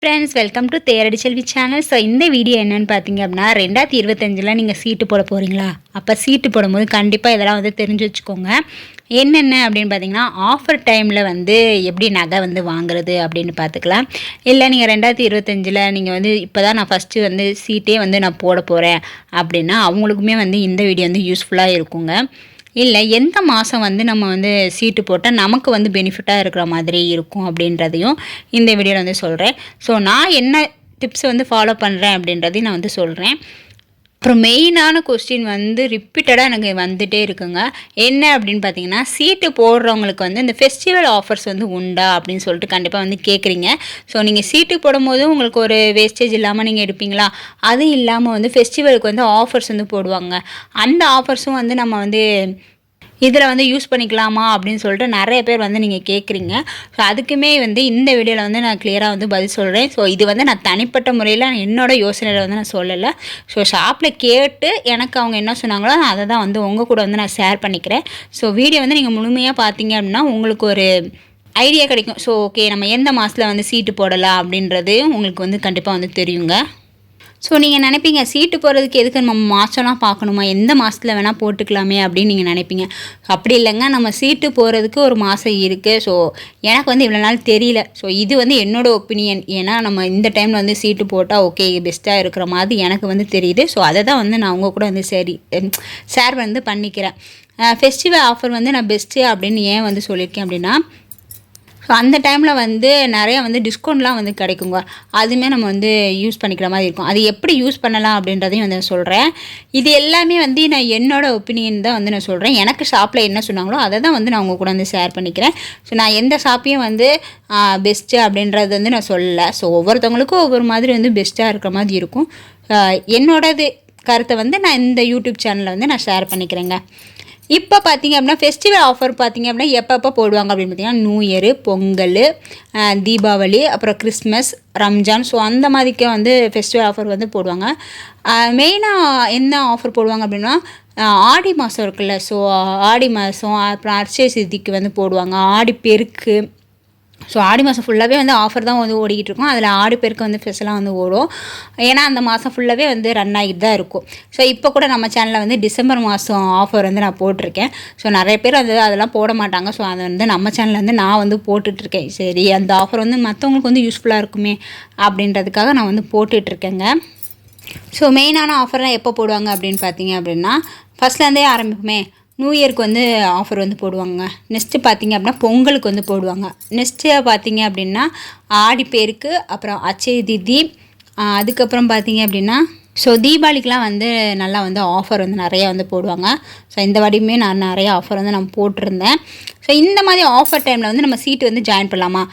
Friends welcome to Theradi Selvi channel. So இந்த video என்னென்னு பார்த்தீங்க அப்படின்னா 2025 நீங்கள் சீட்டு போட போகிறீங்களா? அப்போ சீட்டு போடும்போது கண்டிப்பாக இதெல்லாம் வந்து தெரிஞ்சு வச்சுக்கோங்க. என்னென்ன அப்படின்னு பார்த்தீங்கன்னா, ஆஃபர் டைமில் வந்து எப்படி நகை வந்து வாங்குறது அப்படின்னு பார்த்துக்கலாம். இல்லை நீங்கள் 2025 நீங்கள் வந்து இப்போ தான் நான் ஃபஸ்ட்டு வந்து சீட்டே வந்து நான் போட போகிறேன் அப்படின்னா அவங்களுக்குமே வந்து இந்த வீடியோ வந்து யூஸ்ஃபுல்லாக இருக்குங்க. இல்லை எந்த மாதம் வந்து நம்ம வந்து சீட்டு போட்டால் நமக்கு வந்து பெனிஃபிட்டாக இருக்கிற மாதிரி இருக்கும் அப்படின்றதையும் இந்த வீடியோவில் வந்து சொல்கிறேன். ஸோ நான் என்ன டிப்ஸ் வந்து ஃபாலோ பண்ணுறேன் அப்படின்றதையும் நான் வந்து சொல்கிறேன். அப்புறம் மெயினான கொஸ்டின் வந்து ரிப்பீட்டடாக எனக்கு வந்துகிட்டே இருக்குங்க. என்ன அப்படின்னு பார்த்தீங்கன்னா, சீட்டு போடுறவங்களுக்கு வந்து இந்த ஃபெஸ்டிவல் ஆஃபர்ஸ் வந்து உண்டா அப்படின்னு சொல்லிட்டு கண்டிப்பாக வந்து கேட்குறீங்க. ஸோ நீங்கள் சீட்டு போடும்போது உங்களுக்கு ஒரு வேஸ்டேஜ் இல்லாமல் நீங்கள் எடுப்பீங்களா? அது இல்லாமல் வந்து ஃபெஸ்டிவலுக்கு வந்து ஆஃபர்ஸ் வந்து போடுவாங்க. அந்த ஆஃபர்ஸும் வந்து நம்ம வந்து இதில் வந்து யூஸ் பண்ணிக்கலாமா அப்படின்னு சொல்லிட்டு நிறைய பேர் வந்து நீங்கள் கேட்குறீங்க. ஸோ அதுக்குமே வந்து இந்த வீடியோவில் வந்து நான் கிளியராக வந்து பதில் சொல்கிறேன். ஸோ இது வந்து நான் தனிப்பட்ட முறையில் என்னோடய யோசனையில் வந்து நான் சொல்லலை. ஸோ ஷாப்பில் கேட்டு எனக்கு அவங்க என்ன சொன்னாங்களோ அதை தான் வந்து உங்கள் கூட வந்து நான் ஷேர் பண்ணிக்கிறேன். ஸோ வீடியோ வந்து நீங்கள் முழுமையாக பார்த்தீங்க அப்படின்னா உங்களுக்கு ஒரு ஐடியா கிடைக்கும். ஸோ ஓகே நம்ம எந்த மாதத்தில் வந்து சீட்டு போடலாம் அப்படின்றது உங்களுக்கு வந்து கண்டிப்பாக வந்து தெரியுங்க. ஸோ நீங்கள் நினைப்பீங்க சீட்டு போடுறதுக்கு எதுக்கு நம்ம மாதம்லாம் பார்க்கணுமா, எந்த மாதத்தில் வேணால் போட்டுக்கலாமே அப்படின்னு நீங்கள் நினைப்பீங்க. அப்படி இல்லைங்க, நம்ம சீட்டு போகிறதுக்கு ஒரு மாதம் இருக்குது. ஸோ எனக்கு வந்து இவ்வளோ நாள் தெரியல. ஸோ இது வந்து என்னோடய ஒப்பீனியன். ஏன்னா நம்ம இந்த டைமில் வந்து சீட்டு போட்டால் ஓகே பெஸ்ட்டாக இருக்கிற மாதிரி எனக்கு வந்து தெரியுது. ஸோ அதை தான் வந்து நான் உங்கள் கூட வந்து ஷேர் வந்து பண்ணிக்கிறேன். ஃபெஸ்டிவல் ஆஃபர் வந்து நான் பெஸ்ட்டு அப்படின்னு ஏன் வந்து சொல்லியிருக்கேன் அப்படின்னா, ஸோ அந்த டைமில் வந்து நிறையா வந்து டிஸ்கவுண்ட்லாம் வந்து கிடைக்குங்க. அதுவுமே நம்ம வந்து யூஸ் பண்ணிக்கிற மாதிரி இருக்கும். அது எப்படி யூஸ் பண்ணலாம் அப்படின்றதையும் வந்து நான் சொல்கிறேன். இது எல்லாமே வந்து நான் என்னோடய ஒப்பீனியன் தான் வந்து நான் சொல்கிறேன். எனக்கு ஷாப்பில் என்ன சொன்னாங்களோ அதை தான் வந்து நான் உங்கள் கூட வந்து ஷேர் பண்ணிக்கிறேன். ஸோ நான் எந்த ஷாப்பையும் வந்து பெஸ்ட்டு அப்படின்றது வந்து நான் சொல்லலை. ஸோ ஒவ்வொருத்தவங்களுக்கும் ஒவ்வொரு மாதிரி வந்து பெஸ்ட்டாக இருக்கிற மாதிரி இருக்கும். என்னோடது கருத்தை வந்து நான் இந்த யூடியூப் சேனலில் வந்து நான் ஷேர் பண்ணிக்கிறேங்க. இப்போ பார்த்தீங்க அப்படின்னா ஃபெஸ்டிவல் ஆஃபர் பார்த்தீங்க அப்படின்னா எப்போ போடுவாங்க அப்படின்னு பார்த்தீங்கன்னா, நியூ இயரு, பொங்கல், தீபாவளி, அப்புறம் கிறிஸ்மஸ், ரம்ஜான். ஸோ அந்த மாதிரிக்கே வந்து ஃபெஸ்டிவல் ஆஃபர் வந்து போடுவாங்க. மெயினாக என்ன ஆஃபர் போடுவாங்க அப்படின்னா, ஆடி மாதம் இருக்குல்ல, ஸோ ஆடி மாதம், அப்புறம் அட்சய சித்திக்கு வந்து போடுவாங்க, ஆடி பெருக்கு. ஸோ ஆடி மாதம் ஃபுல்லாகவே வந்து ஆஃபர் தான் வந்து ஓடிக்கிட்டு இருக்கும். அதில் ஆடி பெருக்கு வந்து ஸ்பெஷலாக வந்து ஓடும். ஏன்னா அந்த மாதம் ஃபுல்லாகவே வந்து ரன் ஆகிட்டு தான் இருக்கும். ஸோ இப்போ கூட நம்ம சேனலில் வந்து டிசம்பர் மாதம் ஆஃபர் வந்து நான் போட்டிருக்கேன். ஸோ நிறைய பேர் அதெல்லாம் போட மாட்டாங்க. ஸோ அதை வந்து நம்ம சேனலில் வந்து நான் வந்து போட்டுட்ருக்கேன். சரி அந்த ஆஃபர் வந்து மற்றவங்களுக்கு வந்து யூஸ்ஃபுல்லாக இருக்குமே அப்படின்றதுக்காக நான் வந்து போட்டுட்ருக்கேங்க. ஸோ மெயினான ஆஃபர்லாம் எப்போ போடுவாங்க அப்படின்னு பார்த்தீங்க அப்படின்னா, ஃபஸ்ட்லேருந்தே ஆரம்பிக்குமே. நியூ இயருக்கு வந்து ஆஃபர் வந்து போடுவாங்க. நெக்ஸ்ட்டு பார்த்திங்க அப்படின்னா பொங்கலுக்கு வந்து போடுவாங்க. நெக்ஸ்ட்டு பார்த்திங்க அப்படின்னா ஆடிப்பேருக்கு, அப்புறம் அச்சய திதி, அதுக்கப்புறம் பார்த்திங்க அப்படின்னா ஸோ தீபாவளிக்கெலாம் வந்து நல்லா வந்து ஆஃபர் வந்து நிறையா வந்து போடுவாங்க. ஸோ இந்த வாட்டியுமே நான் நிறையா ஆஃபர் வந்து நான் போட்டிருந்தேன். ஸோ இந்த மாதிரி ஆஃபர் டைமில் வந்து நம்ம சீட்டு வந்து ஜாயின் பண்ணலாமா,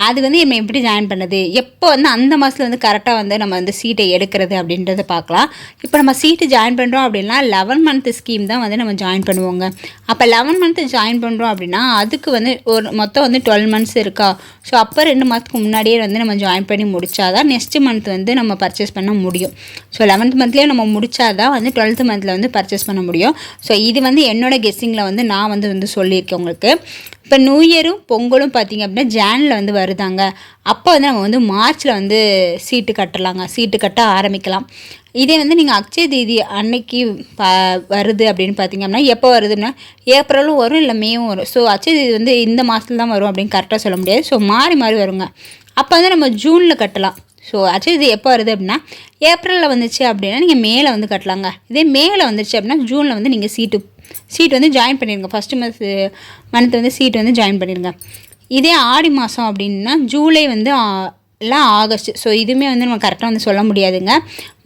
அது வந்து நம்ம எப்படி ஜாயின் பண்ணது, எப்போ வந்து அந்த மாதத்தில் வந்து கரெக்டாக வந்து நம்ம வந்து சீட்டை எடுக்கிறது அப்படின்றத பார்க்கலாம். இப்போ நம்ம சீட்டு ஜாயின் பண்ணுறோம் அப்படின்னா 11 மந்த் ஸ்கீம் தான் வந்து நம்ம ஜாயின் பண்ணுவோங்க. அப்போ 11 மந்த்து ஜாயின் பண்ணுறோம் அப்படின்னா அதுக்கு வந்து ஒரு மொத்தம் வந்து 12 மந்த்ஸ் இருக்கா. ஸோ அப்போ 2 மாதத்துக்கு முன்னாடியே வந்து நம்ம ஜாயின் பண்ணி முடித்தாதான் நெக்ஸ்ட் மந்த் வந்து நம்ம பர்ச்சேஸ் பண்ண முடியும். ஸோ 11th மந்த்லேயே நம்ம முடித்தாதான் வந்து 12th மந்தில் வந்து பர்ச்சேஸ் பண்ண முடியும். ஸோ இது வந்து என்னோடய கெஸ்ஸிங்கில் வந்து நான் வந்து சொல்லியிருக்கேன் உங்களுக்கு. இப்போ நியூ இயரும் பொங்கலும் பார்த்திங்க அப்படின்னா ஜானில் வந்து வருதாங்க. அப்போ வந்து நம்ம வந்து மார்ச்சில் வந்து சீட்டு கட்டலாங்க, சீட்டு கட்ட ஆரம்பிக்கலாம். இதே வந்து நீங்கள் அக்ஷய தீதி அன்னைக்கு வருது அப்படின்னு பார்த்திங்க அப்படின்னா, எப்போ வருதுன்னா ஏப்ரலும் வரும், இல்லை மேவும் வரும். ஸோ அக்ஷய தீதி வந்து இந்த மாதத்துல தான் வரும் அப்படின்னு கரெக்டாக சொல்ல முடியாது. ஸோ மாறி மாறி வருங்க. அப்போ வந்து நம்ம ஜூனில் கட்டலாம். ஸோ அக்ஷய தீதி எப்போ வருது அப்படின்னா ஏப்ரலில் வந்துச்சு அப்படின்னா நீங்கள் மேலே வந்து கட்டலாங்க. இதே மேலே வந்துச்சு அப்படின்னா ஜூனில் வந்து நீங்கள் சீட் வந்து ஜாயின் பண்ணிடுங்க. ஃபஸ்ட்டு மந்த் வந்து சீட் வந்து ஜாயின் பண்ணிடுங்க. இதே ஆடி மாதம் அப்படின்னா ஜூலை வந்து இல்லை ஆகஸ்ட். ஸோ இதுவுமே வந்து நம்ம கரெக்டாக வந்து சொல்ல முடியாதுங்க,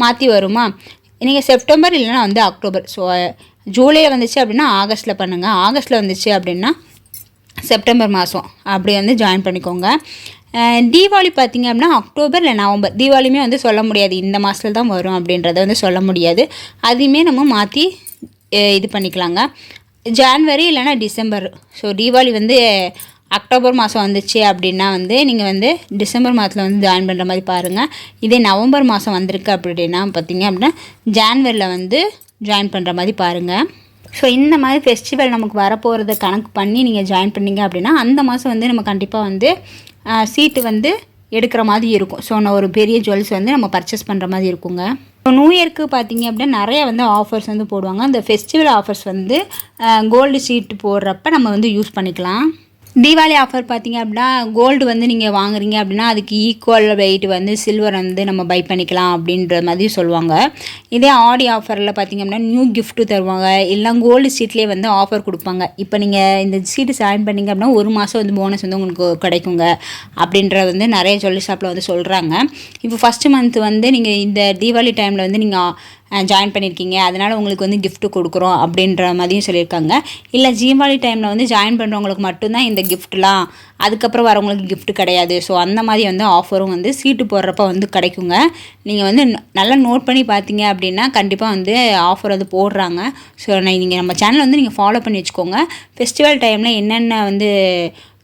மாற்றி வருமா. நீங்கள் செப்டம்பர் இல்லைனா வந்து அக்டோபர். ஸோ ஜூலையில் வந்துச்சு அப்படின்னா ஆகஸ்ட்டில் பண்ணுங்கள், ஆகஸ்ட்டில் வந்துச்சு அப்படின்னா செப்டம்பர் மாதம் அப்படி வந்து ஜாயின் பண்ணிக்கோங்க. தீபாவளி பார்த்திங்க அப்படின்னா அக்டோபர் இல்லை நவம்பர். தீபாவளியுமே வந்து சொல்ல முடியாது இந்த மாதத்தில் தான் வரும் அப்படின்றத வந்து சொல்ல முடியாது. அதையுமே நம்ம மாற்றி இது பண்ணிக்கலாங்க. ஜான்வரி இல்லைனா டிசம்பர். ஸோ தீபாவளி வந்து அக்டோபர் மாதம் வந்துச்சு அப்படின்னா வந்து நீங்கள் வந்து டிசம்பர் மாதத்தில் வந்து ஜாயின் பண்ணுற மாதிரி பாருங்கள். இதே நவம்பர் மாதம் வந்திருக்கு அப்படின்னா பார்த்திங்க அப்படின்னா ஜான்வரியில் வந்து ஜாயின் பண்ணுற மாதிரி பாருங்கள். ஸோ இந்த மாதிரி ஃபெஸ்டிவல் நமக்கு வரப்போகிறத கணக்கு பண்ணி நீங்கள் ஜாயின் பண்ணிங்க அப்படின்னா அந்த மாதம் வந்து நம்ம கண்டிப்பாக வந்து சீட்டு வந்து எடுக்கிற மாதிரி இருக்கும். ஸோ நான் ஒரு பெரிய ஜுவல்ஸ் வந்து நம்ம பர்ச்சேஸ் பண்ணுற மாதிரி இருக்குங்க. இப்போ நியூ இயர்க்கு பார்த்தீங்க அப்படின்னா நிறைய வந்து ஆஃபர்ஸ் வந்து போடுவாங்க. அந்த ஃபெஸ்டிவல் ஆஃபர்ஸ் வந்து கோல்டு ஷீட் போடுறப்ப நம்ம வந்து யூஸ் பண்ணிக்கலாம். தீபாவளி ஆஃபர் பார்த்தீங்க அப்படின்னா கோல்டு வந்து நீங்கள் வாங்குறீங்க அப்படின்னா அதுக்கு ஈக்குவல் வெயிட் வந்து சில்வர் வந்து நம்ம பை பண்ணிக்கலாம் அப்படின்ற மாதிரி சொல்லுவாங்க. இதே ஆடி ஆஃபரில் பார்த்தீங்க அப்படின்னா நியூ கிஃப்ட்டு தருவாங்க, இல்லை கோல்டு ஷீட்லேயே வந்து ஆஃபர் கொடுப்பாங்க. இப்போ நீங்கள் இந்த ஷீட்டு ஜாயின் பண்ணிங்க அப்படின்னா ஒரு மாதம் வந்து போனஸ் வந்து உங்களுக்கு கிடைக்குங்க அப்படின்றது வந்து நிறைய ஜுவல்லரி ஷாப்பில் வந்து சொல்கிறாங்க. இப்போ ஃபஸ்ட்டு மந்த் வந்து நீங்கள் இந்த தீபாவளி டைமில் வந்து நீங்கள் ஜாயின் பண்ணியிருக்கீங்க, அதனால் உங்களுக்கு வந்து கிஃப்ட்டு கொடுக்குறோம் அப்படின்ற மாதிரியும் சொல்லியிருக்காங்க. இல்லை தீபாவளி டைமில் வந்து ஜாயின் பண்ணுறவங்களுக்கு மட்டும்தான் இந்த கிஃப்ட்லாம், அதுக்கப்புறம் வரவங்களுக்கு கிஃப்ட் கிடையாது. ஸோ அந்த மாதிரி வந்து ஆஃபரும் வந்து சீட்டு போடுறப்ப வந்து கிடைக்குங்க. நீங்கள் வந்து நல்லா நோட் பண்ணி பார்த்தீங்க அப்படின்னா கண்டிப்பாக வந்து ஆஃபர் வந்து போடுறாங்க. ஸோ நீங்கள் நம்ம சேனல் வந்து நீங்கள் ஃபாலோ பண்ணி வச்சுக்கோங்க. ஃபெஸ்டிவல் டைமில் என்னென்ன வந்து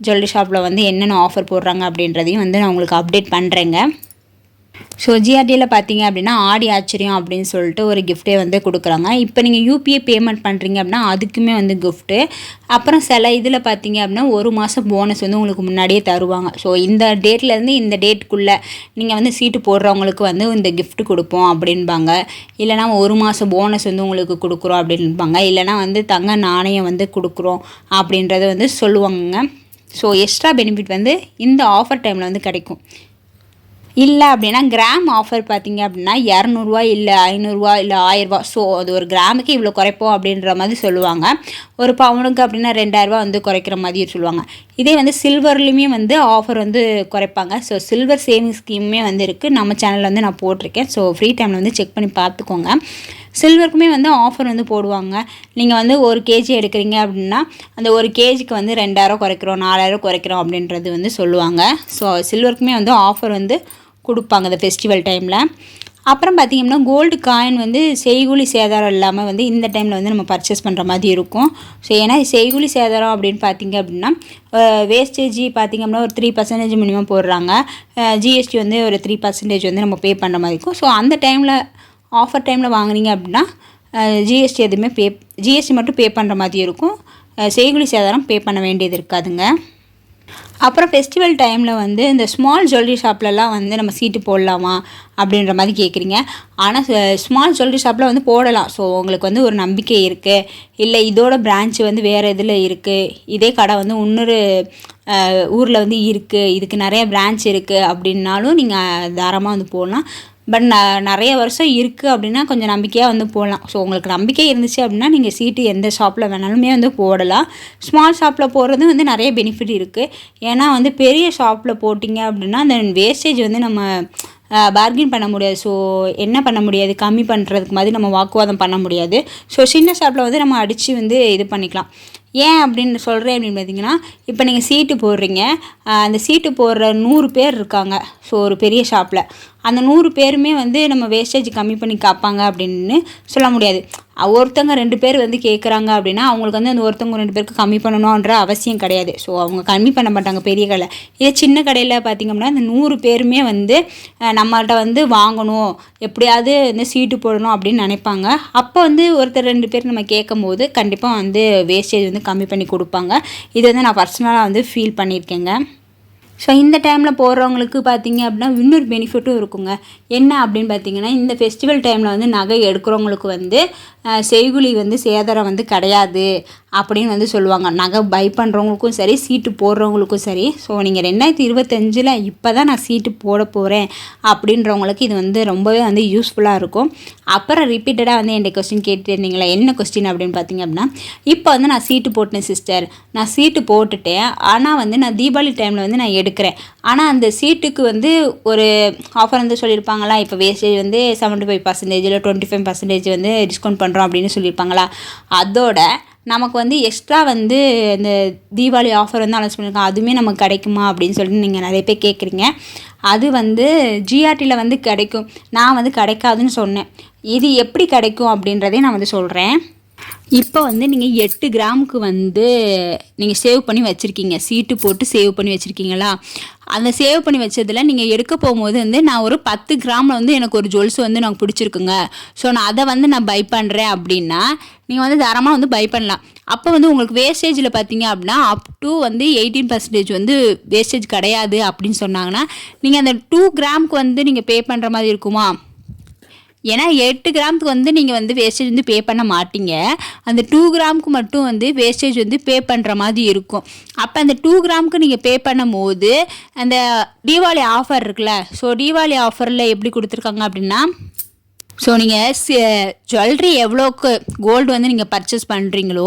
ஜுவல்லரி ஷாப்பில் வந்து என்னென்ன ஆஃபர் போடுறாங்க அப்படின்றதையும் வந்து நான் உங்களுக்கு அப்டேட் பண்ணுறேங்க. ஸோ ஜிஆர்டியில் பார்த்தீங்க அப்படின்னா ஆடி ஆச்சரியம் அப்படின்னு சொல்லிட்டு ஒரு கிஃப்ட்டே வந்து கொடுக்குறாங்க. இப்போ நீங்கள் யூபிஐ பேமெண்ட் பண்ணுறீங்க அப்படின்னா அதுக்குமே வந்து கிஃப்ட்டு. அப்புறம் சில இதில் பார்த்தீங்க அப்படின்னா ஒரு மாதம் போனஸ் வந்து உங்களுக்கு முன்னாடியே தருவாங்க. ஸோ இந்த டேட்லேருந்து இந்த டேட்டுக்குள்ளே நீங்கள் வந்து சீட்டு போடுறவங்களுக்கு வந்து இந்த கிஃப்ட் கொடுப்போம் அப்படின்பாங்க. இல்லைனா ஒரு மாதம் போனஸ் வந்து உங்களுக்கு கொடுக்குறோம் அப்படின்பாங்க. இல்லைனா வந்து தங்க நாணயம் வந்து கொடுக்குறோம் அப்படின்றத வந்து சொல்லுவாங்க. ஸோ எக்ஸ்ட்ரா பெனிஃபிட் வந்து இந்த ஆஃபர் டைமில் வந்து கிடைக்கும். இல்லை அப்படின்னா கிராம் ஆஃபர் பார்த்தீங்க அப்படின்னா 200 இல்லை 500 இல்லை 1000. ஸோ அது ஒரு கிராமுக்கு இவ்வளோ குறைப்போம் அப்படின்ற மாதிரி சொல்லுவாங்க. ஒரு பவுனுக்கு அப்படின்னா 2000 வந்து குறைக்கிற மாதிரி சொல்லுவாங்க. இதே வந்து சில்வர்லேயுமே வந்து ஆஃபர் வந்து குறைப்பாங்க. ஸோ சில்வர் சேவிங் ஸ்கீமுமே வந்து இருக்குது, நம்ம சேனலில் வந்து நான் போட்டிருக்கேன். ஸோ ஃப்ரீ டைமில் வந்து செக் பண்ணி பார்த்துக்கோங்க. சில்வருக்குமே வந்து ஆஃபர் வந்து போடுவாங்க. நீங்கள் வந்து 1 கேஜி எடுக்கிறீங்க அப்படின்னா அந்த 1 கேஜிக்கு வந்து 2000 குறைக்கிறோம், 4000 குறைக்கிறோம் அப்படின்றது வந்து சொல்லுவாங்க. ஸோ சில்வருக்குமே வந்து ஆஃபர் வந்து கொடுப்பாங்க இந்த ஃபெஸ்டிவல் டைமில். அப்புறம் பார்த்திங்கன்னா கோல்டு காயின் வந்து செய்கூலி சேதாரம் இல்லாமல் வந்து இந்த டைமில் வந்து நம்ம பர்ச்சேஸ் பண்ணுற மாதிரி இருக்கும். ஸோ ஏன்னா செய்கூலி சேதாரம் அப்படின்னு பார்த்திங்க அப்படின்னா வேஸ்டேஜ் பார்த்திங்க அப்படின்னா ஒரு 3% மினிமம் போடுறாங்க. ஜிஎஸ்டி வந்து ஒரு 3% வந்து நம்ம பே பண்ணுற மாதிரி இருக்கும். ஸோ அந்த டைமில் ஆஃபர் டைமில் வாங்குனீங்க அப்படின்னா ஜிஎஸ்டி மட்டும் பே பண்ணுற மாதிரி இருக்கும். செய்கூலி சேதாரம் பே பண்ண வேண்டியது இருக்காதுங்க. அப்புறம் ஃபெஸ்டிவல் டைமில் வந்து இந்த ஸ்மால் ஜுவல்லரி ஷாப்லலாம் வந்து நம்ம சீட்டு போடலாமா அப்படின்ற மாதிரி கேட்குறீங்க. ஆனால் ஸ்மால் ஜுவல்லரி ஷாப்பில் வந்து போடலாம். ஸோ உங்களுக்கு வந்து ஒரு நம்பிக்கை இருக்குது, இல்லை இதோட பிரான்ச் வந்து வேறு இதில் இருக்குது, இதே கடை வந்து இன்னொரு ஊரில் வந்து இருக்குது, இதுக்கு நிறைய பிரான்ச் இருக்குது அப்படின்னாலும் நீங்கள் தாராளமாக வந்து போடலாம். பட் நிறைய வருஷம் இருக்குது அப்படின்னா கொஞ்சம் நம்பிக்கையாக வந்து போடலாம். ஸோ உங்களுக்கு நம்பிக்கை இருந்துச்சு அப்படின்னா நீங்கள் சீட்டு எந்த ஷாப்பில் வேணாலுமே வந்து போடலாம். ஸ்மால் ஷாப்பில் போடுறது வந்து நிறைய பெனிஃபிட் இருக்குது. ஏன்னா வந்து பெரிய ஷாப்பில் போட்டிங்க அப்படின்னா அந்த வேஸ்டேஜ் வந்து நம்ம பார்கின் பண்ண முடியாது. ஸோ என்ன பண்ண முடியாது, கம்மி பண்ணுறதுக்கு மாதிரி நம்ம வாக்குவாதம் பண்ண முடியாது. ஸோ சின்ன ஷாப்பில் வந்து நம்ம அடித்து வந்து இது பண்ணிக்கலாம். ஏன் அப்படின்னு சொல்கிறேன் அப்படின்னு பார்த்தீங்கன்னா, இப்போ நீங்கள் சீட்டு போடுறீங்க, அந்த சீட்டு போடுற 100 பேர் இருக்காங்க. ஸோ ஒரு பெரிய ஷாப்பில் அந்த 100 பேருமே வந்து நம்ம வேஸ்டேஜ் கம்மி பண்ணி காப்பாங்க அப்படின்னு சொல்ல முடியாது. ஒருத்தங்க 2 பேர் வந்து கேட்குறாங்க அப்படின்னா அவங்களுக்கு வந்து அந்த ஒருத்தவங்க 2 பேருக்கு கம்மி பண்ணணுன்ற அவசியம் கிடையாது. ஸோ அவங்க கம்மி பண்ண மாட்டாங்க பெரிய கடையில். இதே சின்ன கடையில் பார்த்திங்க அப்படின்னா அந்த 100 பேருமே வந்து நம்மள்கிட்ட வந்து வாங்கணும், எப்படியாவது இந்த சீட்டு போடணும் அப்படின்னு நினைப்பாங்க. அப்போ வந்து ஒருத்தர் 2 பேர் நம்ம கேட்கும் போது கண்டிப்பாக வந்து வேஸ்டேஜ் வந்து கம்மி பண்ணி கொடுப்பாங்க. இது வந்து நான் பர்சனலாக வந்து ஃபீல் பண்ணியிருக்கேங்க. ஸோ இந்த டைமில் போடுறவங்களுக்கு பார்த்திங்க அப்படின்னா இன்னொரு பெனிஃபிட்டும் இருக்குங்க. என்ன அப்படின்னு பார்த்திங்கன்னா, இந்த ஃபெஸ்டிவல் டைமில் வந்து நகை எடுக்கிறவங்களுக்கு வந்து செய்கூலி வந்து சேதாரம் வந்து கிடையாது அப்படின்னு வந்து சொல்லுவாங்க. நகை பை பண்ணுறவங்களுக்கும் சரி, சீட்டு போடுறவங்களுக்கும் சரி. ஸோ நீங்கள் 2025 இப்போ தான் நான் சீட்டு போட போகிறேன் அப்படின்றவங்களுக்கு இது வந்து ரொம்பவே வந்து யூஸ்ஃபுல்லாக இருக்கும். அப்புறம் ரிப்பீட்டடாக வந்து என்கிட்ட கொஸ்டின் கேட்டுருந்தீங்களா, என்ன கொஸ்டின் அப்படின்னு பார்த்திங்க அப்படின்னா, இப்போ வந்து நான் சீட்டு போட்டேன் சிஸ்டர், நான் சீட்டு போட்டுட்டேன், ஆனால் வந்து நான் தீபாவளி டைமில் வந்து நான் எடுக்கிறேன், ஆனால் அந்த சீட்டுக்கு வந்து ஒரு ஆஃபர் வந்து சொல்லியிருப்பாங்களா, இப்போ வேஸ்டேஜ் வந்து 75% இல்லை 25% வந்து டிஸ்கவுண்ட் பண்ணுறோம் அப்படின்னு சொல்லியிருப்பாங்களா, அதோட நமக்கு வந்து எக்ஸ்ட்ரா வந்து இந்த தீபாவளி ஆஃபர் வந்து அனௌன்ஸ் பண்ணியிருக்காங்க, அதுவுமே நமக்கு கிடைக்குமா அப்படின்னு சொல்லிட்டு நீங்கள் நிறைய பேர் கேட்குறீங்க. அது வந்து ஜிஆர்டியில் வந்து கிடைக்கும். நான் வந்து கிடைக்காதுன்னு சொன்னேன். இது எப்படி கிடைக்கும் அப்படின்றதே நான் வந்து சொல்கிறேன். இப்போ வந்து நீங்கள் 8 கிராமுக்கு வந்து நீங்கள் சேவ் பண்ணி வச்சுருக்கீங்க, சீட்டு போட்டு சேவ் பண்ணி வச்சுருக்கீங்களா? அந்த சேவ் பண்ணி வச்சதில் நீங்கள் எடுக்க போகும்போது வந்து நான் ஒரு 10 கிராமில் வந்து எனக்கு ஒரு ஜுவல்ஸ் வந்து எனக்கு பிடிச்சிருக்குங்க, ஸோ நான் அதை வந்து நான் பை பண்ணுறேன் அப்படின்னா நீங்கள் வந்து தாராளமாக வந்து பை பண்ணலாம். அப்போ வந்து உங்களுக்கு வேஸ்டேஜில் பார்த்தீங்க அப்படின்னா அப் டு வந்து 18% வந்து வேஸ்டேஜ் கிடையாது அப்படின்னு சொன்னாங்கன்னா, நீங்கள் அந்த 2 கிராமுக்கு வந்து நீங்கள் பே பண்ணுற மாதிரி இருக்குமா? ஏன்னா 8 கிராமுக்கு வந்து நீங்கள் வந்து வேஸ்டேஜ் வந்து பே பண்ண மாட்டீங்க, அந்த 2 கிராமுக்கு மட்டும் வந்து வேஸ்டேஜ் வந்து பே பண்ணுற மாதிரி இருக்கும். அப்போ அந்த 2 கிராமுக்கு நீங்கள் பே பண்ணும் போது அந்த தீபாவளி ஆஃபர் இருக்குல்ல, ஸோ தீபாவளி ஆஃபரில் எப்படி கொடுத்துருக்காங்க அப்படின்னா, ஸோ நீங்கள் ஜுவல்லரி எவ்வளோக்கு கோல்டு வந்து நீங்கள் பர்ச்சேஸ் பண்ணுறீங்களோ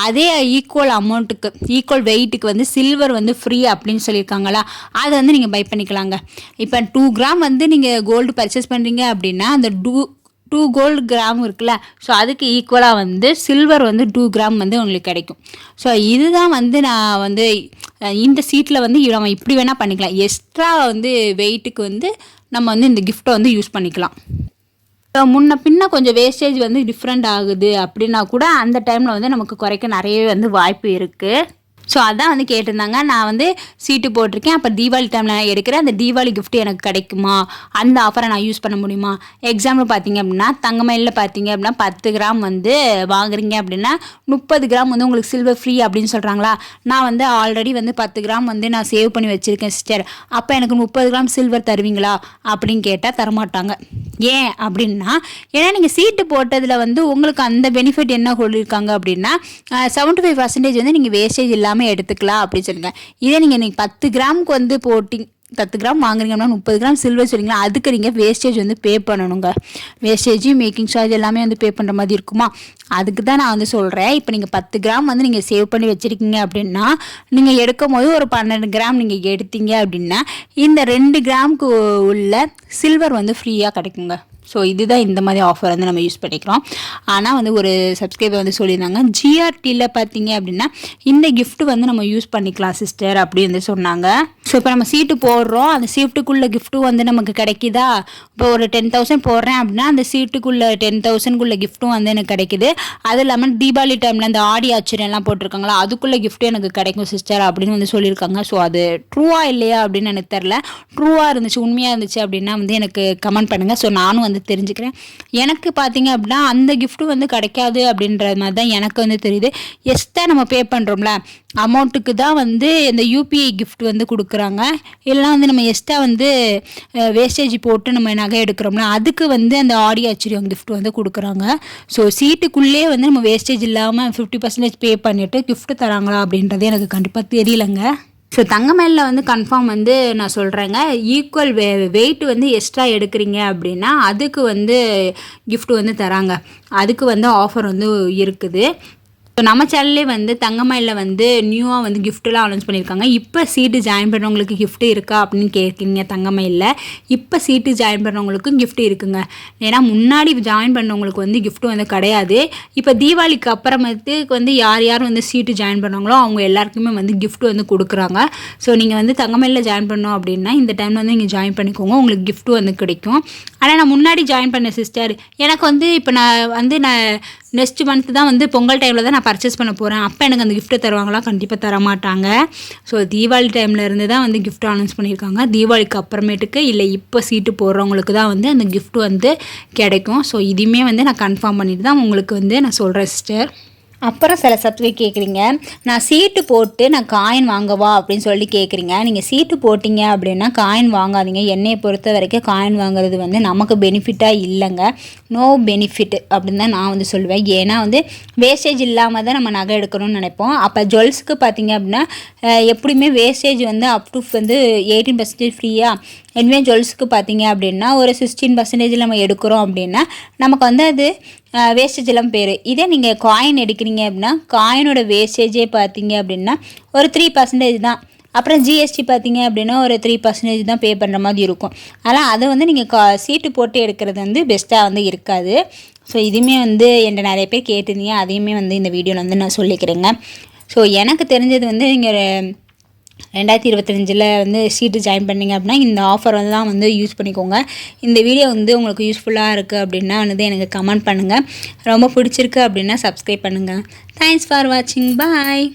அதே ஈக்குவல் அமௌண்ட்டுக்கு ஈக்குவல் வெயிட்டுக்கு வந்து சில்வர் வந்து ஃப்ரீ அப்படின்னு சொல்லியிருக்காங்களா, அதை வந்து நீங்கள் பை பண்ணிக்கலாங்க. இப்போ 2 கிராம் வந்து நீங்கள் கோல்டு பர்ச்சேஸ் பண்ணுறீங்க அப்படின்னா அந்த 2 கோல்டு கிராம் இருக்குல்ல, ஸோ அதுக்கு ஈக்குவலாக வந்து சில்வர் வந்து 2 கிராம் வந்து உங்களுக்கு கிடைக்கும். ஸோ இதுதான் வந்து நான் வந்து இந்த சீட்டில் வந்து நம்ம இப்படி வேணால் பண்ணிக்கலாம். எக்ஸ்ட்ரா வந்து வெயிட்டுக்கு வந்து நம்ம வந்து இந்த கிஃப்ட்டை வந்து யூஸ் பண்ணிக்கலாம். முன்ன பின்ன கொஞ்சம் வேஸ்டேஜ் வந்து டிஃப்ரெண்ட் ஆகுது அப்படின்னா கூட அந்த டைமில் வந்து நமக்கு குறைக்க நிறையவே வந்து வாய்ப்பு இருக்குது. ஸோ அதான் வந்து கேட்டிருந்தாங்க. நான் வந்து சீட்டு போட்டிருக்கேன், அப்போ தீபாவளி டைமில் நான் எடுக்கிறேன், அந்த தீபாவளி கிஃப்ட் எனக்கு கிடைக்குமா, அந்த ஆஃபரை நான் யூஸ் பண்ண முடியுமா? எக்ஸாம்பிள் பார்த்தீங்க அப்படின்னா தங்கமயிலில் பார்த்தீங்க அப்படின்னா 10 கிராம் வந்து வாங்குறீங்க அப்படின்னா 30 கிராம் வந்து உங்களுக்கு சில்வர் ஃப்ரீ அப்படின்னு சொல்கிறாங்களா. நான் வந்து ஆல்ரெடி வந்து 10 கிராம் வந்து நான் சேவ் பண்ணி வச்சுருக்கேன் சிஸ்டர், அப்போ எனக்கு 30 கிராம் சில்வர் தருவீங்களா அப்படின்னு கேட்டால் தரமாட்டாங்க. ஏன் அப்படின்னா, ஏன்னா நீங்கள் சீட்டு போட்டதில் வந்து உங்களுக்கு அந்த பெனிஃபிட் என்ன சொல்லியிருக்காங்க அப்படின்னா 75% வந்து நீங்கள் வேஸ்டேஜ் இல்லாமல் எடுத்துக்கலாம் அப்படின்னு சொல்லுங்க. இதே நீங்கள் 10 கிராமுக்கு வந்து 10 கிராம் வாங்குறீங்க அப்படின்னா 30 கிராம் சில்வர் சொல்லிங்களா, அதுக்கு நீங்கள் வேஸ்டேஜ் வந்து பே பண்ணணுங்க. வேஸ்டேஜ், மேக்கிங் சார்ஜ் எல்லாமே வந்து பே பண்ணுற மாதிரி இருக்குமா, அதுக்கு தான் நான் வந்து சொல்கிறேன். இப்போ நீங்கள் 10 கிராம் வந்து நீங்கள் சேவ் பண்ணி வச்சுருக்கீங்க அப்படின்னா நீங்கள் எடுக்கும் போது ஒரு 12 கிராம் நீங்கள் எடுத்தீங்க அப்படின்னா இந்த 2 கிராமுக்கு உள்ள சில்வர் வந்து ஃப்ரீயாக கிடைக்குங்க. ஸோ இதுதான் இந்த மாதிரி ஆஃபர் வந்து நம்ம யூஸ் பண்ணிக்கிறோம். ஆனால் வந்து ஒரு சப்ஸ்கிரைபர் வந்து சொல்லியிருந்தாங்க, ஜிஆர்டியில் பார்த்தீங்க அப்படின்னா இந்த கிஃப்ட் வந்து நம்ம யூஸ் பண்ணிக்கலாம் சிஸ்டர் அப்படி வந்து சொன்னாங்க. ஸோ இப்போ நம்ம சீட்டு போடுறோம், அந்த சீட்டுக்குள்ளே கிஃப்ட்டும் வந்து நமக்கு கிடைக்குதா. இப்போ ஒரு 10,000 போடுறேன் அப்படின்னா அந்த சீட்டுக்குள்ளே 10,000க்குள்ளே கிஃப்ட்டும் வந்து எனக்கு கிடைக்குது. அது இல்லாமல் தீபாவளி டைமில் அந்த ஆடி ஆச்சரியம்லாம் போட்டிருக்காங்களா, அதுக்குள்ளே கிஃப்ட்டும் எனக்கு கிடைக்கும் சிஸ்டர் அப்படின்னு வந்து சொல்லியிருக்காங்க. ஸோ அது ட்ரூவா இல்லையா அப்படின்னு எனக்கு தெரில. ட்ரூவாக இருந்துச்சு, உண்மையாக இருந்துச்சு அப்படின்னா வந்து எனக்கு கமெண்ட் பண்ணுங்கள். ஸோ நானும் வந்து தெரிஞ்சுக்கிறேன். எனக்கு பார்த்தீங்க அப்படின்னா அந்த கிஃப்ட்டு வந்து கிடைக்காது அப்படின்ற மாதிரி தான் எனக்கு வந்து தெரியுது. எக்ஸ்ட்ரா நம்ம பே பண்ணுறோம்ல அமௌண்ட்டுக்கு தான் வந்து இந்த யூபிஐ கிஃப்ட் வந்து கொடுக்குறாங்க. இல்லைனா வந்து நம்ம எக்ஸ்ட்ரா வந்து வேஸ்டேஜ் போட்டு நம்ம நகை எடுக்கிறோம்ல அதுக்கு வந்து அந்த ஆடி ஆச்சரியம் கிஃப்ட் வந்து கொடுக்குறாங்க. ஸோ சீட்டுக்குள்ளே வந்து நம்ம வேஸ்டேஜ் இல்லாமல் 50% பே பண்ணிவிட்டு கிஃப்ட் தராங்களா அப்படின்றது எனக்கு கண்டிப்பாக தெரியலங்க. ஸோ தங்கமயிலில் வந்து கன்ஃபார்ம் வந்து நான் சொல்கிறேங்க, ஈக்குவல் வெயிட் வந்து எக்ஸ்ட்ரா எடுக்கிறீங்க அப்படின்னா அதுக்கு வந்து கிஃப்ட் வந்து தராங்க, அதுக்கு வந்து ஆஃபர் வந்து இருக்குது. ஸோ நம்ம சேனல்லே வந்து தங்கமயிலில் வந்து நியூவாக வந்து கிஃப்ட்லாம் அனௌன்ஸ் பண்ணியிருக்காங்க. இப்போ சீட்டு ஜாயின் பண்ணுறவங்களுக்கு கிஃப்ட் இருக்கா அப்படின்னு கேட்குறீங்க. தங்கமயிலில் இப்போ சீட்டு ஜாயின் பண்ணுறவங்களுக்கும் கிஃப்ட் இருக்குங்க. ஏன்னா முன்னாடி ஜாயின் பண்ணவங்களுக்கு வந்து கிஃப்ட் வந்து கிடையாது. இப்போ தீபாவளிக்கு அப்புறமேட்டுக்கு வந்து யார் யார் வந்து சீட்டு ஜாயின் பண்ணாங்களோ அவங்க எல்லாருக்குமே வந்து கிஃப்ட் வந்து கொடுக்குறாங்க. ஸோ நீங்கள் வந்து தங்கமயிலில் ஜாயின் பண்ணோம் அப்படின்னா இந்த டைமில் வந்து நீங்கள் ஜாயின் பண்ணிக்கோங்க, உங்களுக்கு கிஃப்ட் வந்து கிடைக்கும். ஆனால் நான் முன்னாடி ஜாயின் பண்ணேன் சிஸ்டர், எனக்கு வந்து இப்போ நான் நெக்ஸ்ட் மந்த் தான் வந்து பொங்கல் டைமில் தான் நான் பர்ச்சேஸ் பண்ண போகிறேன், அப்போ எனக்கு அந்த கிஃப்ட்டை தருவாங்களா, கண்டிப்பாக தரமாட்டாங்க. ஸோ தீபாவளி டைமில் இருந்து தான் வந்து கிஃப்ட் அனௌன்ஸ் பண்ணியிருக்காங்க. தீபாவளிக்கு அப்புறமேட்டுக்கு இல்லை இப்போ சீட்டு போடுறவங்களுக்கு தான் வந்து அந்த கிஃப்ட் வந்து கிடைக்கும். ஸோ இதுவுமே வந்து நான் கன்ஃபார்ம் பண்ணிட்டு தான் உங்களுக்கு வந்து நான் சொல்கிறேன் சிஸ்டர். அப்புறம் சில சப்ஸ்கிரைப் கேட்குறீங்க, நான் சீட்டு போட்டு நான் காயின் வாங்கவா அப்படின்னு சொல்லி கேட்குறீங்க. நீங்கள் சீட்டு போட்டிங்க அப்படின்னா காயின் வாங்காதீங்க. என்னையை பொறுத்த வரைக்கும் காயின் வாங்குறது வந்து நமக்கு பெனிஃபிட்டாக இல்லைங்க, நோ பெனிஃபிட் அப்படின்னு தான் நான் வந்து சொல்லுவேன். ஏன்னா வந்து வேஸ்டேஜ் இல்லாமல் தான் நம்ம நகை எடுக்கணும்னு நினைப்போம். அப்போ ஜுவல்ஸுக்கு பார்த்தீங்க அப்படின்னா எப்படியுமே வேஸ்டேஜ் வந்து அப் டு வந்து 18% ஃப்ரீயாக. இனிமே ஜுவல்ஸுக்கு பார்த்தீங்க அப்படின்னா ஒரு 16% நம்ம எடுக்கிறோம் அப்படின்னா நமக்கு வந்து அது வேஸ்டேஜ் எல்லாம் பேர். இதே நீங்கள் காயின் எடுக்கிறீங்க அப்படின்னா காயினோட வேஸ்டேஜே பார்த்தீங்க அப்படின்னா ஒரு 3% தான். அப்புறம் ஜிஎஸ்டி பார்த்தீங்க அப்படின்னா ஒரு 3% தான் பே பண்ணுற மாதிரி இருக்கும். ஆனால் அதை வந்து நீங்கள் சீட்டு போட்டு எடுக்கிறது வந்து பெஸ்ட்டாக வந்து இருக்காது. ஸோ இதுவுமே வந்து என்கிட்ட நிறைய பேர் கேட்டிருந்தீங்க, அதையுமே வந்து இந்த வீடியோவில் வந்து நான் சொல்லிக்கிறேங்க. ஸோ எனக்கு தெரிஞ்சது வந்து நீங்கள் 2025 வந்து சீட்டு ஜாயின் பண்ணிங்க அப்படின்னா இந்த ஆஃபர் எல்லாம் வந்து யூஸ் பண்ணிக்கோங்க. இந்த வீடியோ வந்து உங்களுக்கு யூஸ்ஃபுல்லாக இருக்குது அப்படின்னா வந்து எனக்கு கமெண்ட் பண்ணுங்கள். ரொம்ப பிடிச்சிருக்கு அப்படின்னா சப்ஸ்கிரைப் பண்ணுங்கள். தேங்க்ஸ் ஃபார் வாட்சிங். பாய்.